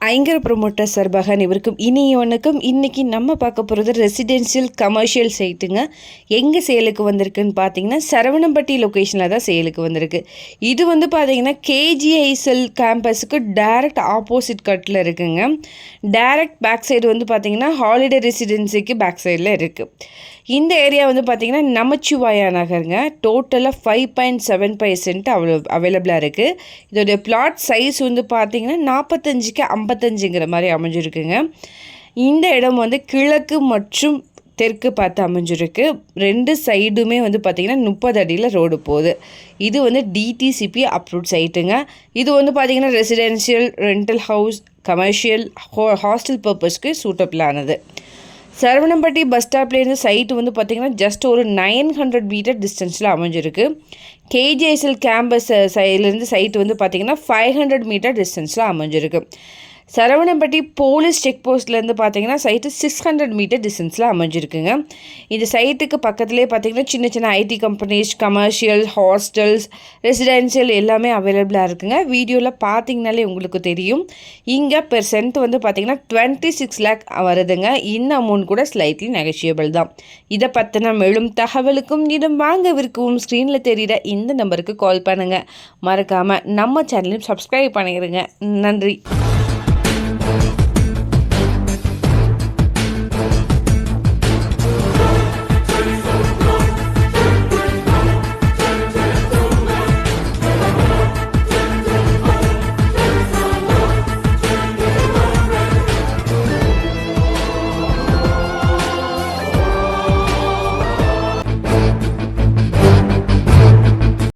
ஐங்கர் promoter சார்பாக அனைவருக்கும் இனிய வணக்கம். இன்றைக்கி நம்ம பார்க்க போகிறது ரெசிடென்ஷியல் கமர்ஷியல் சைட்டுங்க. எங்கே சேலுக்கு வந்திருக்குன்னு பார்த்தீங்கன்னா சரவணம்பட்டி லொக்கேஷனில் தான் சேலுக்கு வந்திருக்கு. இது பார்த்தீங்கன்னா கேஜிஐஎஸ்எல் கேம்பஸுக்கு டைரக்ட் ஆப்போசிட் கட்டில் இருக்குங்க. டைரக்ட் பேக் சைடு பார்த்தீங்கன்னா ஹாலிடே ரெசிடென்சிக்கு பேக் சைடில் இருக்குது. இந்த ஏரியா பார்த்தீங்கன்னா நமச்சிவாயா நகருங்க. டோட்டலாக 5.75 சென்ட் அவைலபிளாக இருக்குது. இதோடைய பிளாட் சைஸ் பார்த்தீங்கன்னா 45க்கு 55ங்கிற மாதிரி அமைஞ்சிருக்குங்க. இந்த இடம் கிழக்கு மற்றும் தெற்கு பார்த்து அமைஞ்சிருக்கு. ரெண்டு சைடுமே பார்த்திங்கன்னா 30 அடியில் ரோடு போகுது. இது டிடிசிபி அப்ரூவ்ட் சைட்டுங்க. இது பார்த்தீங்கன்னா residential, rental house, commercial, hostel பர்பஸ்க்கு சூட்டபிளானது. சரவணம்பட்டி பஸ் ஸ்டாப்லேருந்து சைட்டு பார்த்திங்கன்னா ஜஸ்ட் ஒரு 900 மீட்டர் டிஸ்டன்ஸில் அமைஞ்சிருக்கு. கேஜிஐஎஸ்எல் கேம்பஸ் சைட்லேருந்து சைட்டு பார்த்திங்கன்னா 500 மீட்டர் டிஸ்டன்ஸில் அமைஞ்சிருக்கு. சரவணம்பட்டி போலீஸ் செக் போஸ்ட்லேருந்து பார்த்தீங்கன்னா சைட்டு 600 மீட்டர் டிஸ்டன்ஸில் அமைஞ்சிருக்குங்க. இந்த சைட்டுக்கு பக்கத்துலேயே பார்த்தீங்கன்னா சின்ன சின்ன IT companies, commercial, hostels, residential எல்லாமே அவைலபிளாக இருக்குங்க. வீடியோவில் பார்த்தீங்கனாலே உங்களுக்கு தெரியும். இங்கே பெர் சென்ட் பார்த்தீங்கன்னா 26 லேக் வருதுங்க. இந்த அமௌண்ட் கூட ஸ்லைட்லி நெகோஷியபிள் தான். இதை பற்றின மேலும் தகவலுக்கும் இடம் வாங்க விற்கவும் ஸ்க்ரீனில் தெரிகிற இந்த நம்பருக்கு கால் பண்ணுங்கள். மறக்காமல் நம்ம சேனலையும் சப்ஸ்கிரைப் பண்ணிடுங்க. நன்றி.